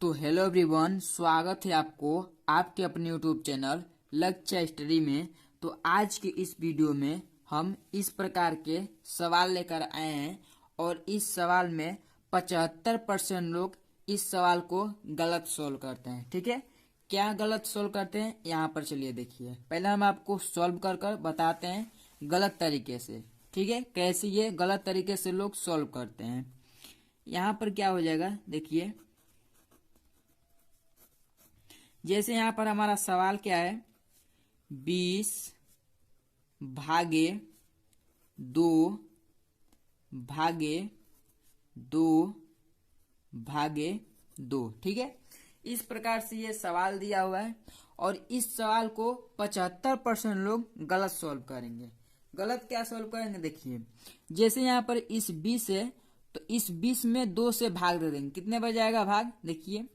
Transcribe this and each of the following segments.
तो hello everyone, स्वागत है आपको आपके अपने यूट्यूब चैनल लक्ष्य स्टडी में। तो आज के इस वीडियो में हम इस प्रकार के सवाल लेकर आए हैं और इस सवाल में 75% लोग इस सवाल को गलत सोल्व करते हैं। ठीक है, क्या गलत सोल्व करते हैं यहाँ पर चलिए देखिए। पहले हम आपको सोल्व कर कर बताते हैं गलत तरीके से। ठीक है, कैसे ये गलत तरीके से लोग सोल्व करते हैं। यहाँ पर क्या हो जाएगा देखिए, जैसे यहाँ पर हमारा सवाल क्या है, 20 भागे 2 भागे 2 भागे 2। ठीक है, इस प्रकार से ये सवाल दिया हुआ है और इस सवाल को 75% लोग गलत सॉल्व करेंगे। गलत क्या सॉल्व करेंगे देखिए, जैसे यहाँ पर इस 20 है तो इस 20 में 2 से भाग दे देंगे। कितने बार जाएगा भाग देखिए,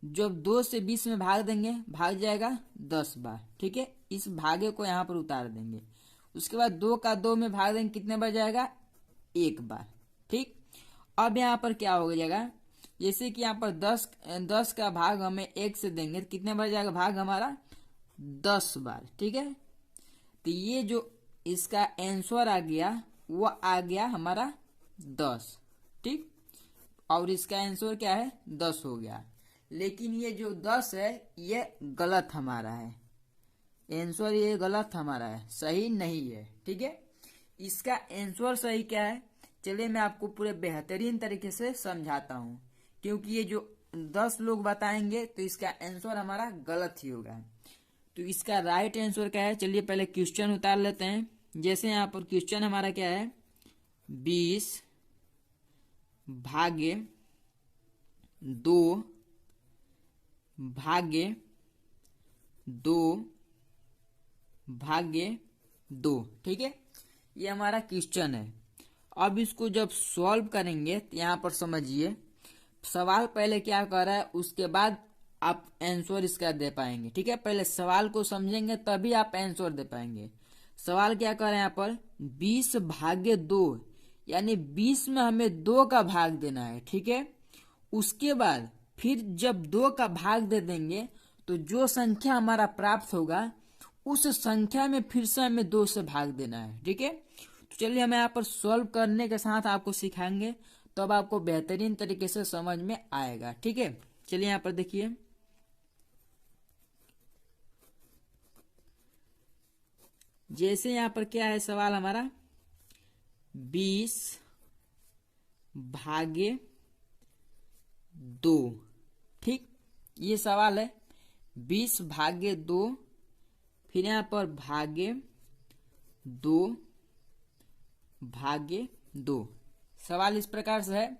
जब 2 से 20 में भाग देंगे भाग जाएगा 10 बार। ठीक है, इस भागे को यहाँ पर उतार देंगे। उसके बाद 2 का 2 में भाग देंगे, कितने बार जाएगा, 1 बार। ठीक, अब यहाँ पर क्या हो जाएगा, जैसे कि यहाँ पर 10 का भाग हमें 1 से देंगे तो कितने बार जाएगा भाग हमारा, 10 बार। ठीक है, तो ये जो इसका आंसर आ गया वो आ गया हमारा 10। ठीक, और इसका आंसर क्या है, 10 हो गया। लेकिन ये जो 10 है ये गलत हमारा है, आंसर ये गलत हमारा है, सही नहीं है। ठीक है, इसका आंसर सही क्या है, चलिए मैं आपको पूरे बेहतरीन तरीके से समझाता हूँ। क्योंकि ये जो 10 लोग बताएंगे तो इसका आंसर हमारा गलत ही होगा। तो इसका राइट आंसर क्या है, चलिए पहले क्वेश्चन उतार लेते हैं। जैसे यहाँ पर क्वेश्चन हमारा क्या है, 20 भागे 2 भागे 2 भागे 2। ठीक है, ये हमारा क्वेश्चन है। अब इसको जब सॉल्व करेंगे तो यहाँ पर समझिए, सवाल पहले क्या कर रहा है उसके बाद आप आंसर इसका दे पाएंगे। ठीक है, पहले सवाल को समझेंगे तभी आप आंसर दे पाएंगे। सवाल क्या कर रहे हैं यहाँ पर, 20 भागे 2 यानी 20 में हमें 2 का भाग देना है। ठीक है, उसके बाद फिर जब 2 का भाग दे देंगे तो जो संख्या हमारा प्राप्त होगा उस संख्या में फिर से हमें 2 से भाग देना है। ठीक है, तो चलिए हम यहाँ पर सॉल्व करने के साथ आपको सिखाएंगे, तब तो आपको बेहतरीन तरीके से समझ में आएगा। ठीक है, चलिए यहाँ पर देखिए, जैसे यहाँ पर क्या है सवाल हमारा, 20 भागे 2। ठीक, ये सवाल है 20 भागे 2, फिर यहाँ पर भागे 2 भागे 2। सवाल इस प्रकार से है।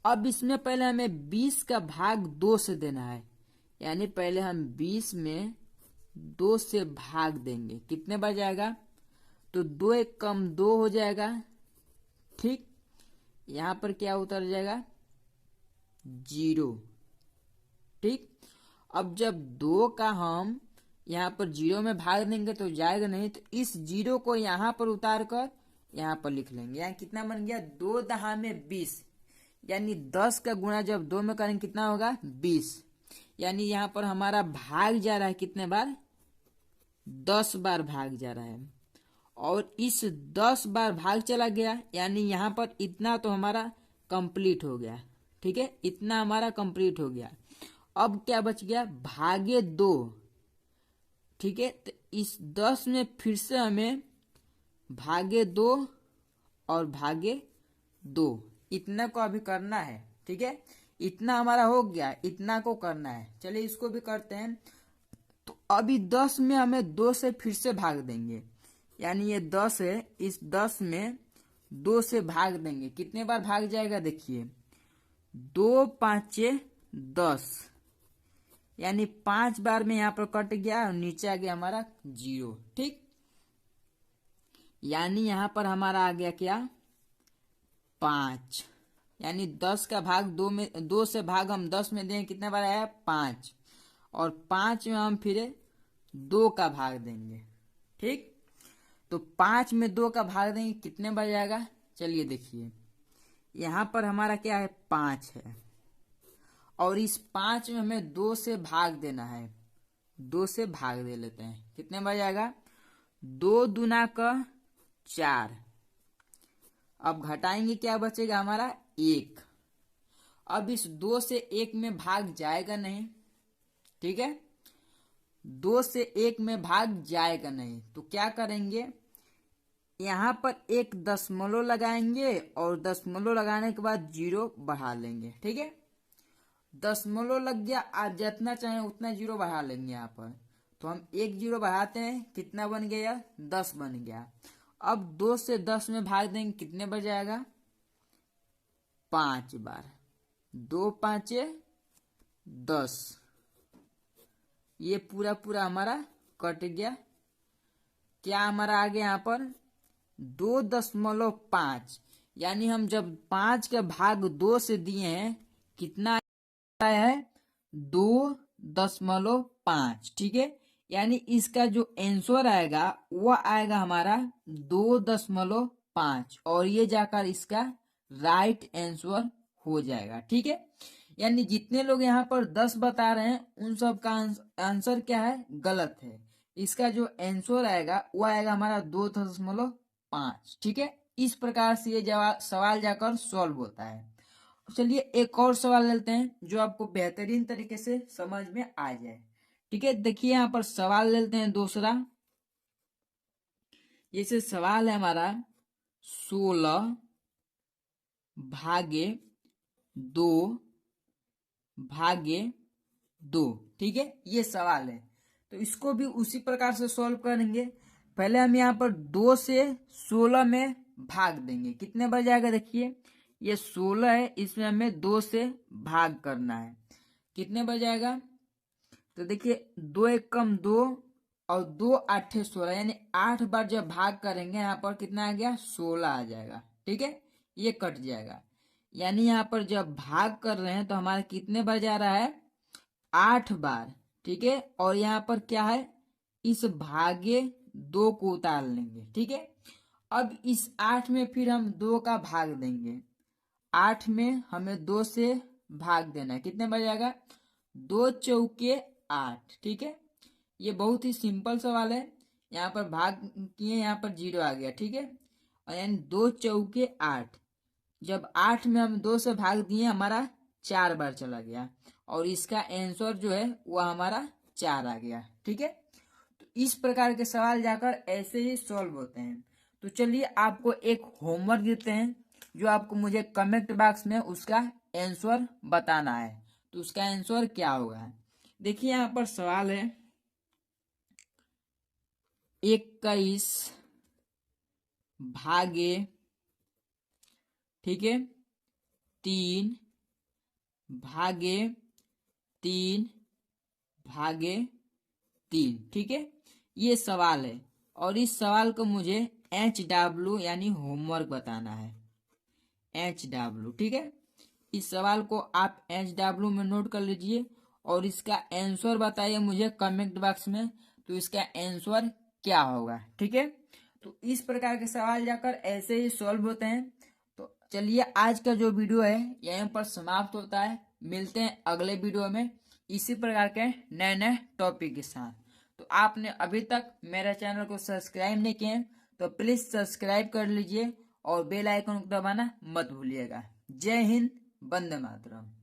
अब इसमें पहले हमें 20 का भाग 2 से देना है, यानी पहले हम 20 में 2 से भाग देंगे। कितने बार जाएगा, तो 2 एक कम 2 हो जाएगा। ठीक, यहाँ पर क्या उतर जाएगा, 0। ठीक, अब जब 2 का हम यहाँ पर 0 में भाग देंगे तो जाएगा नहीं, तो इस 0 को यहाँ पर उतार कर यहाँ पर लिख लेंगे। यहाँ कितना बन गया, 2 दहा में 20, यानी 10 का गुणा जब 2 में करेंगे कितना होगा, 20। यानी यहाँ पर हमारा भाग जा रहा है कितने बार, 10 बार भाग जा रहा है। और इस 10 बार भाग चला गया, यानी यहाँ पर इतना तो हमारा कंप्लीट हो गया। ठीक है, इतना हमारा कंप्लीट हो गया। अब क्या बच गया, भागे 2। ठीक है, तो इस 10 में फिर से हमें भागे 2 और भागे 2 इतना को अभी करना है। ठीक है, इतना हमारा हो गया, इतना को करना है। चलिए इसको भी करते हैं। तो अभी 10 में हमें 2 से फिर से भाग देंगे, यानी ये 10 है, इस 10 में 2 से भाग देंगे। कितने बार भाग जाएगा देखिए, 2 5 10, यानी 5 बार में यहाँ पर कट गया और नीचे आ गया हमारा 0। ठीक, यानी यहाँ पर हमारा आ गया क्या, 5। यानी 10 का भाग 2 से भाग हम 10 में देंगे, कितने बार आया, 5। और 5 में हम फिर 2 का भाग देंगे। ठीक, तो 5 में 2 का भाग देंगे, कितने बार जाएगा, चलिए देखिए यहाँ पर हमारा क्या है, 5 है। और इस 5 में हमें 2 से भाग देना है। 2 से भाग दे लेते हैं, कितने बच जाएगा 2 दूना का 4। अब घटाएंगे क्या बचेगा हमारा 1। अब इस 2 से 1 में भाग जाएगा नहीं, ठीक है, 2 से 1 में भाग जाएगा नहीं, तो क्या करेंगे यहां पर एक दशमलव लगाएंगे और दशमलव लगाने के बाद 0 बढ़ा लेंगे, ठीक है। दशमलव लग गया, आप जितना चाहें उतना 0 बढ़ा लेंगे यहाँ पर। तो हम 1 0 बढ़ाते हैं, कितना बन गया 10 बन गया। अब 2 से 10 में भाग देंगे, कितने बच जाएगा 5 बार, 2 5 10। ये पूरा पूरा हमारा कट गया। क्या हमारा आ गया यहाँ पर 2.5, यानी हम जब 5 का भाग 2 से दिए हैं, कितना आया है 2.5, ठीक है। यानी इसका जो आंसर आएगा वह आएगा हमारा 2.5 और ये जाकर इसका राइट आंसर हो जाएगा, ठीक है। यानी जितने लोग यहाँ पर 10 बता रहे हैं उन सब का आंसर क्या है गलत है। इसका जो आंसर आएगा वो आएगा हमारा 2.5, ठीक है। इस प्रकार से ये सवाल जाकर सॉल्व होता है। चलिए एक और सवाल लेते हैं जो आपको बेहतरीन तरीके से समझ में आ जाए, ठीक है। देखिए यहाँ पर सवाल लेते हैं दूसरा। जैसे सवाल है हमारा 16 भागे 2 भागे 2, ठीक है, ये सवाल है। तो इसको भी उसी प्रकार से सॉल्व करेंगे। पहले हम यहाँ पर 2 से 16 में भाग देंगे, कितने बच जाएगा देखिए ये 16 है, इसमें हमें 2 से भाग करना है, कितने बच जाएगा। तो देखिए 2 1 कम 2 और 2 8 16, यानी 8 बार जब भाग करेंगे यहाँ पर कितना आ गया 16 आ जाएगा, ठीक है, ये कट जाएगा। यानी यहाँ पर जब भाग कर रहे हैं तो हमारे कितने बार जा रहा है 8 बार, ठीक है। और यहाँ पर क्या है इस भागे 2 को उतार लेंगे, ठीक है। अब इस 8 में फिर हम 2 का भाग देंगे, 8 में हमें 2 से भाग देना है, कितने बार जाएगा 2 चौके 8, ठीक है। ये बहुत ही सिंपल सवाल है। यहाँ पर भाग किए, यहाँ पर 0 आ गया, ठीक है। और यानी 2 चौके 8, जब 8 में हम 2 से भाग दिए हमारा 4 बार चला गया और इसका आंसर जो है वह हमारा 4 आ गया, ठीक है। तो इस प्रकार के सवाल जाकर ऐसे ही सॉल्व होते हैं। तो चलिए आपको एक होमवर्क देते हैं जो आपको मुझे कमेंट बॉक्स में उसका आंसर बताना है। तो उसका आंसर क्या होगा देखिए यहाँ पर सवाल है 21 भागे, ठीक है, 3 भागे 3 भागे 3, ठीक है, ये सवाल है। और इस सवाल को मुझे HW यानी होमवर्क बताना है, HW, ठीक है। इस सवाल को आप HW में नोट कर लीजिए और इसका आंसर बताइए मुझे कमेंट बॉक्स में, तो इसका आंसर क्या होगा, ठीक है। तो इस प्रकार के सवाल जाकर ऐसे ही सॉल्व होते हैं। तो चलिए आज का जो वीडियो है यहीं पर समाप्त होता है। मिलते हैं अगले वीडियो में इसी प्रकार के नए नए टॉपिक के साथ। तो आपने अभी तक मेरे चैनल को सब्सक्राइब नहीं किए तो प्लीज सब्सक्राइब कर लीजिए और बेल आइकन को दबाना मत भूलिएगा। जय हिंद, वंदे मातरम।